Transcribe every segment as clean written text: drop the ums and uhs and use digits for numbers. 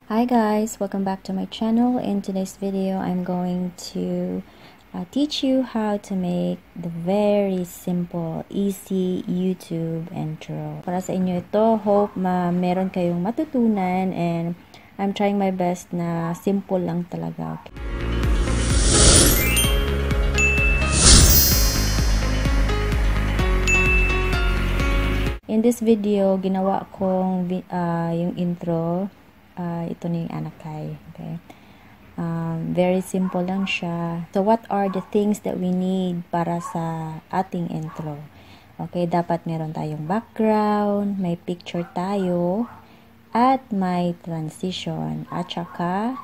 Hi guys, welcome back to my channel. In today's video, I'm going to teach you how to make the very simple, easy YouTube intro. Para sa inyo ito, hope meron kayong matutunan and I'm trying my best na simple lang talaga. Okay? In this video, ginawa kong yung intro. Ito na yung Anakay. Okay? Very simple lang siya. So, what are the things that we need para sa ating intro? Okay, dapat meron tayong background, may picture tayo, at may transition, at saka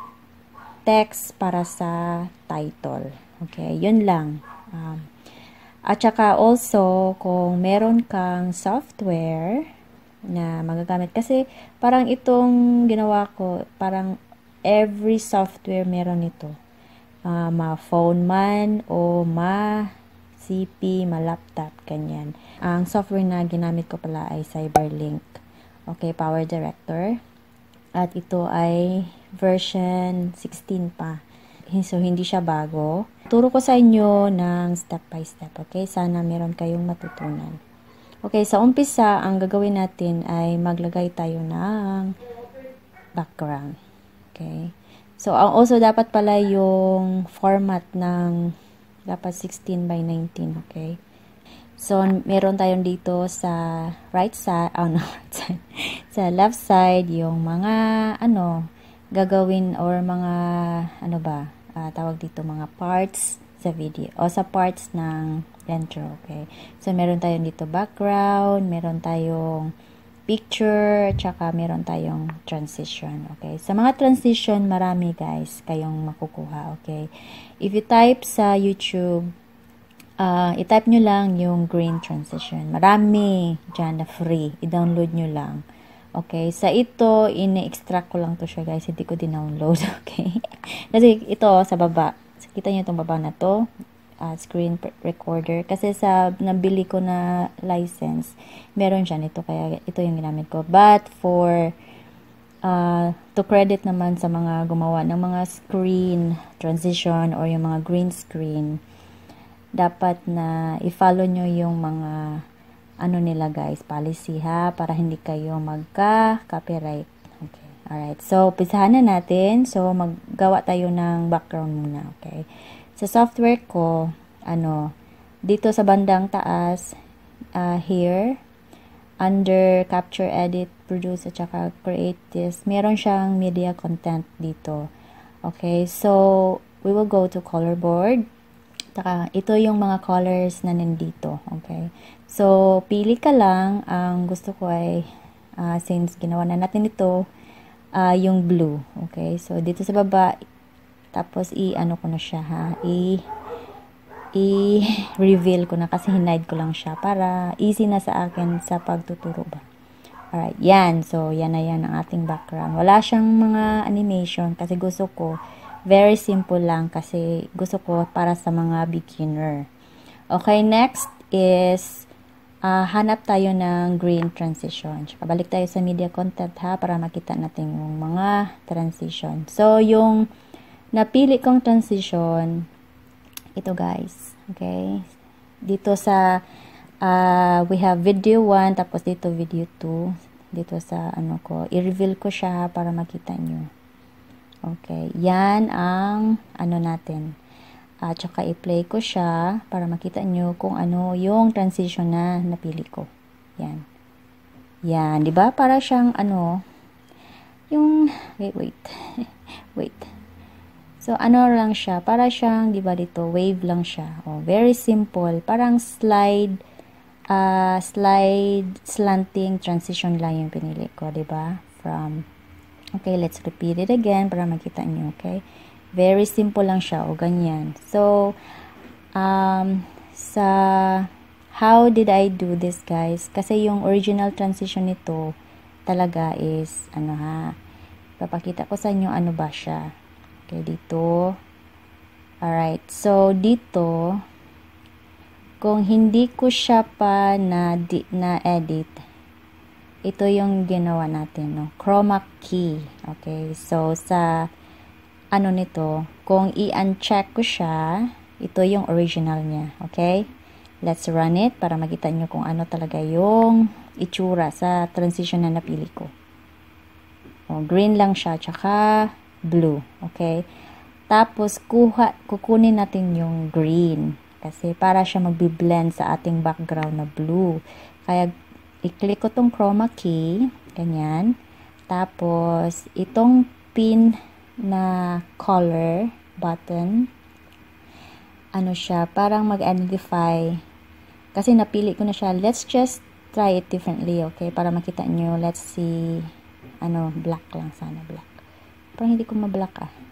text para sa title. Okay, yun lang. At saka also, kung meron kang software na magagamit. Kasi parang itong ginawa ko, parang every software meron ito. Ma-phone man o ma-CP, ma-laptop, kanyan. Ang software na ginamit ko pala ay Cyberlink. Okay, Power Director. At ito ay version 16 pa. So, hindi siya bago. Turo ko sa inyo ng step by step. Okay, sana meron kayong matutunan. Okay, sa umpisa, ang gagawin natin ay maglagay tayo ng background. Okay. So, also dapat pala yung format ng dapat 16 by 19. Okay. So, meron tayong dito sa right side, right side, sa left side, yung mga, gagawin or mga, tawag dito, mga parts sa video o sa parts ng intro, okay? So, meron tayong dito background, meron tayong picture, tsaka meron tayong transition, okay? Sa mga transition, marami guys kayong makukuha, okay? If you type sa YouTube, i-type nyo lang yung green transition. Marami dyan na free. I-download nyo lang. Okay? Sa ito, ini-extract ko lang to siya guys. Hindi ko din-download, okay? Kasi ito, sa baba. Kita nyo itong baba na to, screen recorder. Kasi sa nabili ko na license, meron siya nito. Kaya ito yung ginamit ko. But for, to credit naman sa mga gumawa ng mga screen transition or yung mga green screen, dapat na i-follow nyo yung mga, nila guys, policy ha, para hindi kayo magka-copyright. Alright, so, pisahan na natin. So, maggawa tayo ng background muna, okay? Sa software ko, dito sa bandang taas, here, under Capture, Edit, Produce, at saka Create this, meron siyang media content dito. Okay, so, we will go to color board. Saka, ito yung mga colors na nandito, okay? So, pili ka lang. Ang gusto ko ay, since ginawa na natin ito, yung blue. Okay? So, dito sa baba, tapos ko na siya, ha? I-reveal ko na kasi hinide ko lang siya para easy na sa akin sa pagtuturo ba. Alright, yan. So, yan na yan ang ating background. Wala siyang mga animation kasi gusto ko, very simple lang kasi gusto ko para sa mga beginner. Okay, next is hanap tayo ng green transition. Balik tayo sa media content ha, para makita natin yung mga transition. So, yung napili kong transition, ito guys. Okay? Dito sa, we have video 1, tapos dito video 2. Dito sa, i-reveal ko siya para makita nyo. Okay. Yan ang, natin. At saka i-play ko siya para makita nyo kung ano yung transition na napili ko. Yan. Yan. Diba? Para siyang yung, wait. Wait. So, lang siya? Para siyang, diba dito, wave lang siya. Oh, very simple. Parang slide slanting transition lang yung pinili ko. Diba? Okay, let's repeat it again para makita nyo. Okay? Very simple lang siya, o ganyan. So, sa how did I do this, guys? Kasi yung original transition nito talaga is, papakita ko sa inyo ano ba siya. Okay, dito. Alright, so dito, kung hindi ko siya pa na-edit, ito yung ginawa natin, no? Chroma key. Okay, so sa ano nito, kung i-uncheck ko siya, ito yung original niya. Okay, let's run it para makita nyo kung ano talaga yung itsura sa transition na napili ko. Green lang siya, tsaka blue. Okay, tapos kukunin natin yung green kasi para siya magbi-blend sa ating background na blue. Kaya i-click ko tong chroma key, ganyan. Tapos itong pin na color button, ano siya, parang mag-identify kasi napili ko na siya. Let's just try it differently, okay, para makita nyo. Let's see, black lang sana, black. Parang hindi ko ma-black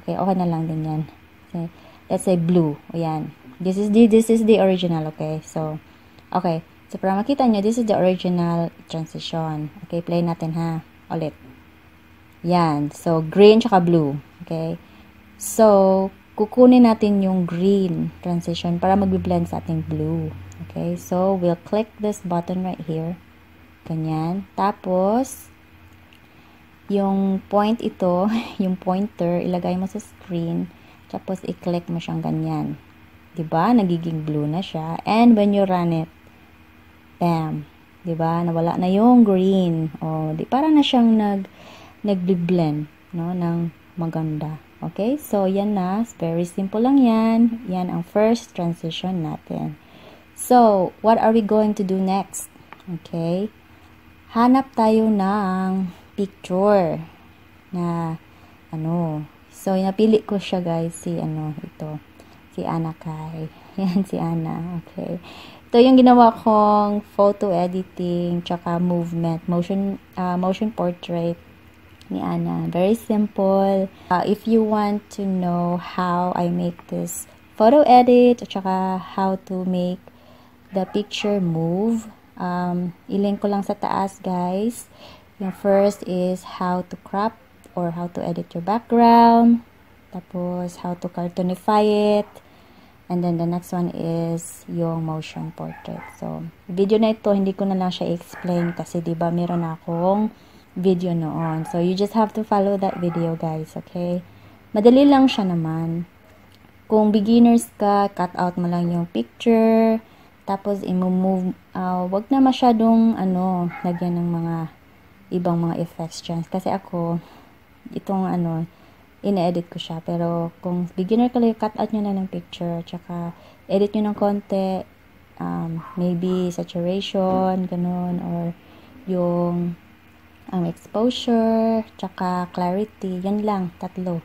okay na lang din yan. Okay. Let's say blue. Ayan. This is the original, okay? So para makita nyo, this is the original transition. Okay, play natin ha. Ulit. Yan. So, green tsaka blue. Okay. So, kukunin natin yung green transition para mag-blend sa ating blue. Okay. So, we'll click this button right here. Ganyan. Tapos, yung point ito, yung pointer, ilagay mo sa screen. Tapos, i-click mo siyang ganyan. Diba? Nagiging blue na siya. And when you run it, bam! Diba? Nawala na yung green. Para na siyang nag-blend, no? Ng maganda. Okay? So, yan na. Very simple lang yan. Yan ang first transition natin. So, what are we going to do next? Okay? Hanap tayo ng picture na So, napili ko siya, guys. Si Ana Kai. Yan, si Ana. Okay. Ito yung ginawa kong photo editing tsaka motion portrait ni Ana. Very simple. If you want to know how I make this photo edit tsaka how to make the picture move, ilink ko lang sa taas, guys. Yung first is how to crop or how to edit your background. Tapos how to cartoonify it. And then the next one is yung motion portrait. So, video na ito, hindi ko na lang siya explain kasi diba meron akong video noon. So, you just have to follow that video, guys, okay? Madali lang siya naman. Kung beginners ka, cut out mo lang yung picture. Tapos, i-move, wag na masyadong, lagyan ng mga ibang mga effects dyan. Kasi ako, itong ine-edit ko siya. Pero, kung beginner ka lang, cut out nyo na ng picture. Tsaka, edit nyo ng konti. Maybe saturation, ganun. Or, yung exposure, tsaka clarity. Yan lang, tatlo.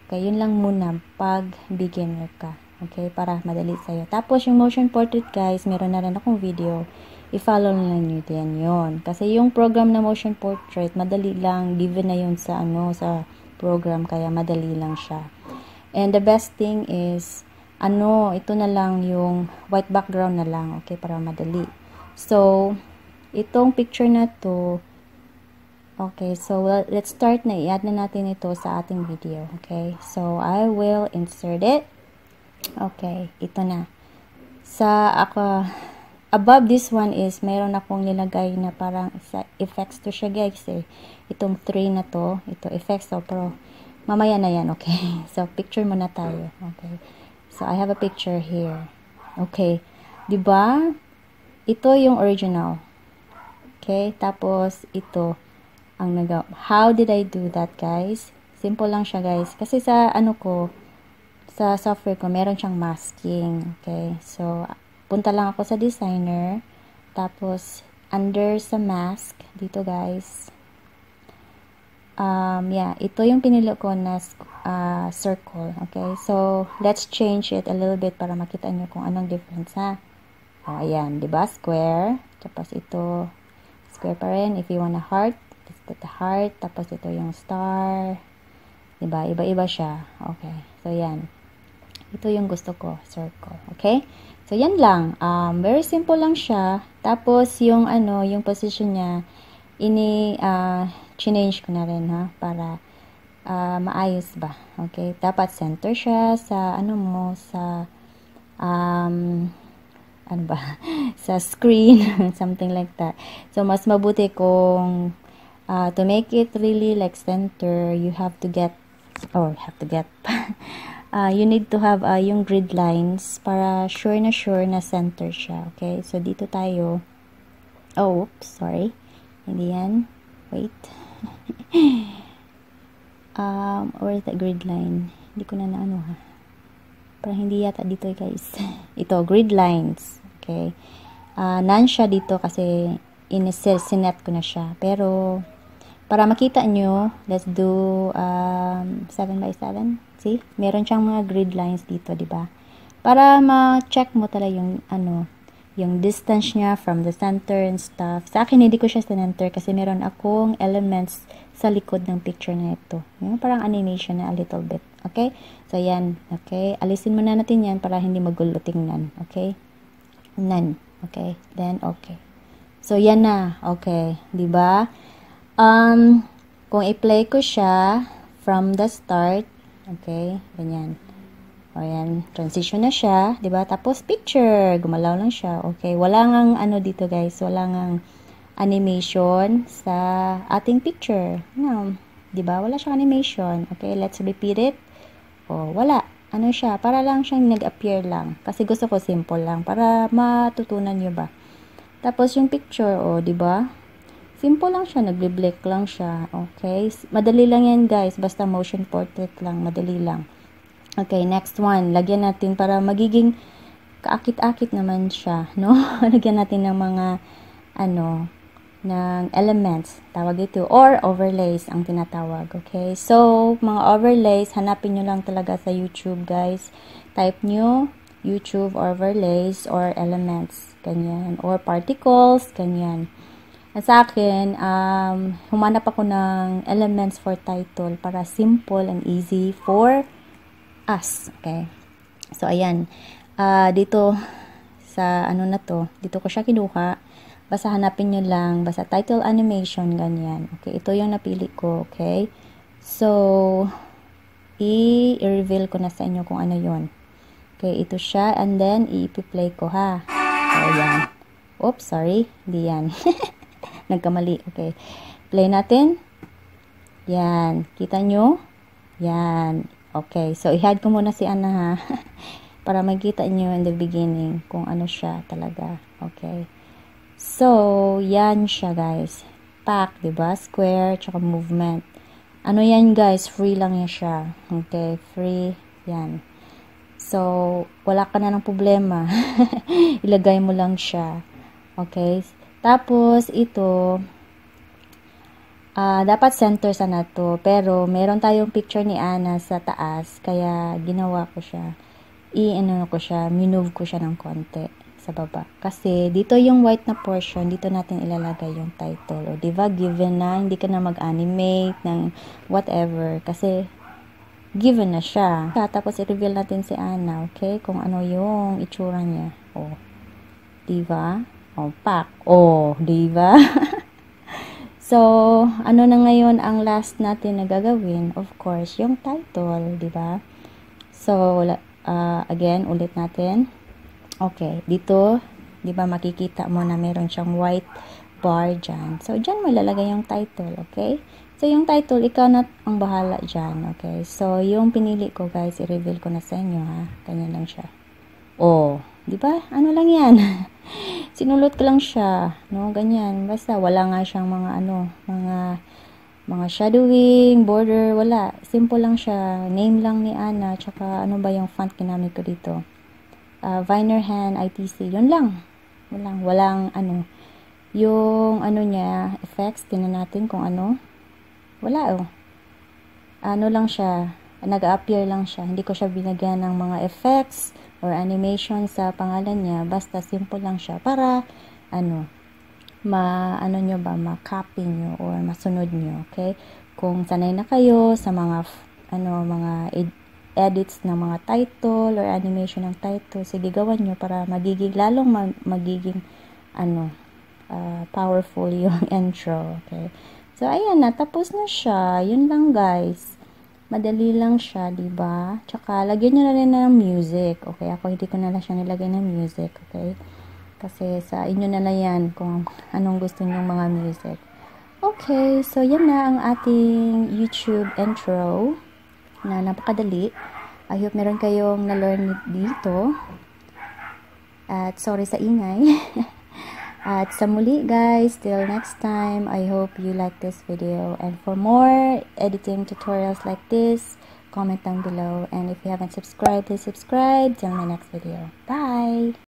Okay, yun lang muna pag beginner ka. Okay, para madali sa'yo. Tapos, yung motion portrait, guys, meron na rin akong video. I-follow na nyo din yun. Kasi, yung program na motion portrait, madali lang. Given na yun sa, sa program, kaya madali lang siya. And the best thing is, ito na lang yung white background na lang, okay, para madali. So, itong picture na to, okay, so let's start na, i-add na natin ito sa ating video, okay. So, I will insert it. Okay, ito na. Above this one is, mayroon akong nilagay na parang effects to siya, guys, Itong 3 na to, ito effects, pero mamaya na yan, okay? So, picture muna tayo, okay? So, I have a picture here. Okay, diba? Ito yung original. Okay, tapos ito ang how did I do that, guys? Simple lang siya, guys. Kasi sa sa software ko, meron siyang masking. Okay, so, punta lang ako sa designer. Tapos, under sa mask, dito, guys. Ito yung pinili ko na circle. Okay, so, let's change it a little bit para makita nyo kung anong difference, ha? Ayan, diba? Square. Tapos, ito, square pa rin. If you want a heart, it's the heart. Tapos, ito yung star. Diba? Iba-iba siya. Okay, so, yan. Ito yung gusto ko, circle. Okay? So, yan lang. Very simple lang siya. Tapos, yung yung position niya, change ko na rin, ha? Para, maayos ba? Okay? Dapat center siya sa, ano ba, sa screen, something like that. So, mas mabuti kung to make it really like center, you have to get, you need to have yung grid lines para sure na center siya. Okay, so dito tayo. Oh, oops, sorry. Hindi yan. Wait. Where's the grid line? Hindi ko na naano ha. Parang hindi yata dito guys. Ito, grid lines. Okay. None siya dito kasi sinet ko na siya. Pero, para makita nyo, let's do 7x7. See? Meron siyang mga grid lines dito, di ba? Para ma-check mo talaga yung yung distance niya from the center and stuff. Sa akin, hindi ko siya center kasi meron akong elements sa likod ng picture na ito. Yung parang animation na a little bit. Okay? So, yan. Okay? Alisin muna natin yan para hindi magulo tingnan. Okay? None. Okay? Then, okay. So, yan na. Okay. Diba? Kung i-play ko siya from the start, okay? Ganyan. O yan, transition na siya, 'di ba? Tapos picture, gumalaw lang siya. Okay, wala ngang dito guys, wala ngang animation sa ating picture. No, 'di ba? Wala siyang animation. Okay, let's repeat it. Oh, wala. Ano siya? Para lang siyang nag-appear lang. Kasi gusto ko simple lang para matutunan niyo ba. Tapos yung picture, 'di ba? Simple lang siya, nagbi-blink lang siya. Okay? Madali lang 'yan, guys. Basta motion portrait lang, madali lang. Okay, next one. Lagyan natin para magiging kaakit-akit naman siya, no? Lagyan natin ng mga, ng elements. Tawag ito. Or overlays ang tinatawag. Okay? So, mga overlays, hanapin nyo lang talaga sa YouTube, guys. Type nyo, YouTube overlays or elements. Ganyan. Or particles. Ganyan. At sa akin, humanap ako ng elements for title para simple and easy for us. Okay. So, ayan. Dito, sa na to, dito ko siya kinuha. Basta hanapin nyo lang. Basta title animation, ganyan. Okay. Ito yung napili ko. Okay. So, i-reveal ko na sa inyo kung ano yon. Okay. Ito siya. And then, i-play ko ha. So, ayan. Oops, sorry. Hindi yan. Nagkamali. Okay. Play natin. Yan. Kita nyo? Yan. Okay, so i-hide ko muna si Ana ha. Para makita niyo in the beginning kung ano siya talaga. Okay. So, yan siya guys. Pack, 'di ba? Square, tsaka movement. Ano yan guys? Free lang yan siya. Okay, free. Yan. So, wala ka na ng problema. Ilagay mo lang siya. Okay. Tapos, ito, dapat center sana to, pero meron tayong picture ni Ana sa taas, kaya ginawa ko siya, minove ko siya ng konti sa baba. Kasi dito yung white na portion, dito natin ilalagay yung title. O diba, given na, hindi ka na mag-animate ng whatever, kasi given na siya. Tapos i-reveal natin si Ana, okay, kung ano yung itsura niya. O, diba? O, pack. O, diba? So, ano na ngayon ang last natin na gagawin? Of course, yung title, di ba? So, again, ulit natin. Okay, dito, di ba makikita mo na meron siyang white bar dyan. So, dyan mo ilalagay yung title, okay? So, yung title, ikaw na ang bahala dyan, okay? So, yung pinili ko, guys, i-reveal ko na sa inyo, ha? Ganyan lang siya. Oh, di ba? Ano lang yan? Sinulot ko lang siya, no? Ganyan. Basta wala nga siyang mga shadowing, border, wala. Simple lang siya. Name lang ni Ana, tsaka ano ba yung font ginamit ko dito? Vinerhan ITC. Yun lang. Walang yung niya, effects, tingnan natin kung ano. Wala oh. Ano lang siya, nag-appear lang siya. Hindi ko siya binagyan ng mga effects or animation sa pangalan niya. Basta simple lang siya para ma-copy nyo or masunod nyo. Okay? Kung sanay na kayo sa mga edits ng mga title or animation ng title, sige gawan nyo para magiging powerful yung intro. Okay? So, ayan na. Tapos na siya. Yun lang, guys. Madali lang siya, diba? Tsaka, lagyan nyo na rin ng music. Okay? Ako, hindi ko na lang siya nilagay ng music. Okay? Kasi sa inyo na yan kung anong gusto nyong mga music. Okay, so yan na ang ating YouTube intro na napakadali. I hope meron kayong na-learn dito. At sorry sa ingay. At sa muli guys, till next time, I hope you like this video. And for more editing tutorials like this, comment down below. And if you haven't subscribed, please subscribe. Till my next video. Bye!